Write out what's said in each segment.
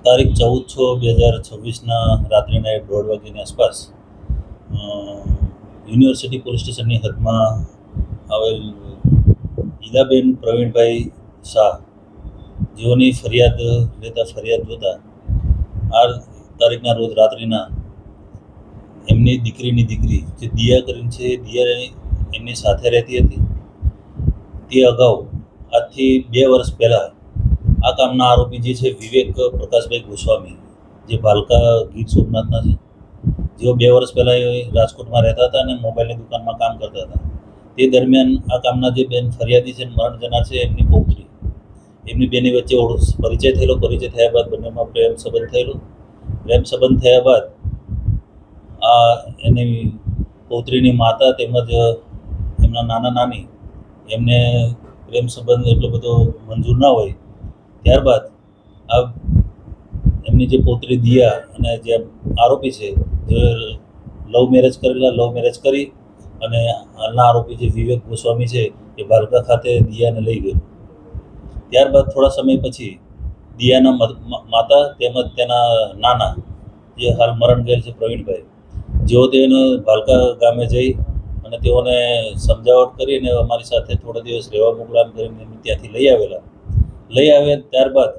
તારીખ 14/6/2026ના રાત્રિના 1:30 વાગ્યાની આસપાસ યુનિવર્સિટી પોલીસ સ્ટેશનની હદમાં આવેલ ઈલાબેન પ્રવીણભાઈ શાહ જેઓની ફરિયાદ જોતા આ તારીખના રોજ રાત્રિના એમની દીકરીની દીકરી જે દિયા કરીને છે, દિયા એમની સાથે રહેતી હતી. તે અગાઉ આજથી 2 વર્ષ પહેલાં આ કામના આરોપી જે છે વિવેક પ્રકાશભાઈ ગોસ્વામી, જે ભાલકા ગીર સોમનાથના છે, જેઓ 2 વર્ષ પહેલાં રાજકોટમાં રહેતા હતા અને મોબાઈલની દુકાનમાં કામ કરતા હતા. તે દરમિયાન આ કામના જે બેન ફરિયાદી છે, મરણ જનાર છે, એમની પૌત્રી, એમની બેની વચ્ચે પરિચય થયેલો. પરિચય થયા બાદ બંનેમાં પ્રેમ સંબંધ થયેલો. પ્રેમ સંબંધ થયા બાદ આ એની પૌત્રીની માતા તેમજ એમના નાના નાની એમને પ્રેમ સંબંધ એટલો બધો મંજૂર ના હોય. ત્યારબાદ આ એમની જે પૌત્રી દિયા અને જે આરોપી છે, જે લવ મેરેજ કરી અને હાલના આરોપી જે વિવેક ગોસ્વામી છે એ ભાલકા ખાતે દિયાને લઈ ગયો. ત્યારબાદ થોડા સમય પછી દિયાના માતા તેમજ તેના નાના, જે હાલ મરણ ગયેલ છે પ્રવીણભાઈ, જેઓ તેને ભાલકા ગામે જઈ અને તેઓને સમજાવટ કરીને અમારી સાથે થોડા દિવસ રહેવા મોકલામ કરીને ત્યાંથી લઈ આવ્યા. ત્યારબાદ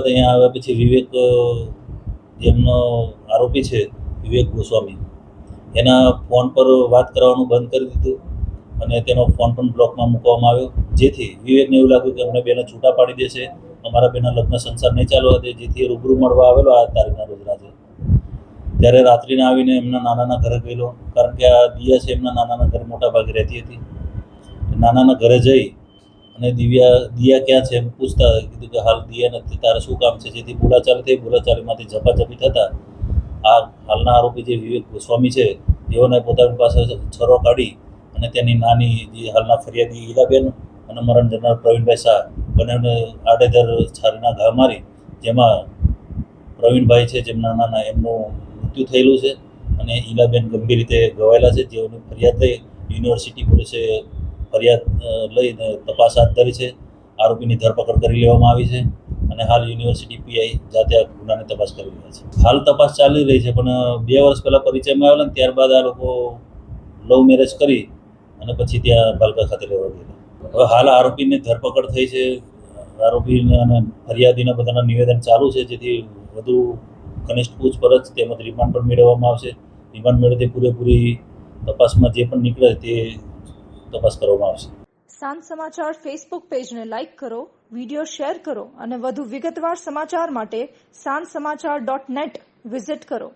અહીંયા આવ્યા પછી વિવેક, જેમનો આરોપી છે વિવેક ગોસ્વામી, એના ફોન પર વાત કરવાનું બંધ કરી દીધું અને તેનો ફોન પણ બ્લોકમાં મૂકવામાં આવ્યો. જેથી વિવેકને એવું લાગ્યું કે અમને બેને છૂટા પાડી દેશે, અમારા બેના લગ્ન સંસાર નહીં ચાલવા દે. જેથી રૂબરૂ મળવા આવેલો આ તારીખના રોજ રાત્રે. ત્યારે રાત્રિને આવીને એમના નાનાના ઘરે ગયેલો, કારણ કે આ દિયા છે એમના નાનાના ઘરે મોટા ભાગે રહેતી હતી. નાનાના ઘરે જઈ અને દિયા ક્યાં છે એમ પૂછતા કીધું કે હાલ દિયા નથી, તારે શું કામ છે? જેથી બોલાચાલી થઈ. બોલાચાલીમાંથી ઝપાઝપી થતાં આ હાલના આરોપી જે વિવેક ગોસ્વામી છે તેઓને પોતાની પાસે છરો કાઢી અને તેની નાની જે હાલના ફરિયાદી ઈલાબેન અને મરણ જનાર પ્રવીણભાઈ શાહ બંનેને આડેધડ છારીના ઘા મારી, જેમાં પ્રવીણભાઈ છે જેમના નાના એમનું મૃત્યુ થયેલું છે અને ઈલાબેન ગંભીર રીતે ઘવાયેલા છે. જેઓની ફરિયાદ લઈ યુનિવર્સિટી પોલીસે ફરિયાદ લઈને તપાસ હાથ ધરી છે. આરોપીની ધરપકડ કરી લેવામાં આવી છે અને હાલ યુનિવર્સિટી પીઆઈ જાતે આ ગુનાની તપાસ કરી રહ્યા છે. હાલ તપાસ ચાલી રહી છે, પણ 2 વર્ષ પહેલાં પરિચયમાં આવેલા ને ત્યારબાદ આ લોકો લવ મેરેજ કરી અને પછી ત્યાં ભાલકા ખાતે રહેવા ગયેલા. હવે હાલ આરોપીની ધરપકડ થઈ છે. આરોપીને અને ફરિયાદીના બધાના નિવેદન ચાલુ છે, જેથી વધુ ઘનિષ્ઠ પૂછપરછ તેમજ રિમાન્ડ પણ મેળવવામાં આવશે. રિમાન્ડ મેળવતી પૂરેપૂરી તપાસમાં જે પણ નીકળે તે તપાસ કરવામાં આવશે. સાંજ સમાચાર ફેસબુક પેજને લાઇક કરો, વિડીયો શેર કરો અને વધુ વિગતવાર સમાચાર માટે sanssamachar.net વિઝિટ કરો.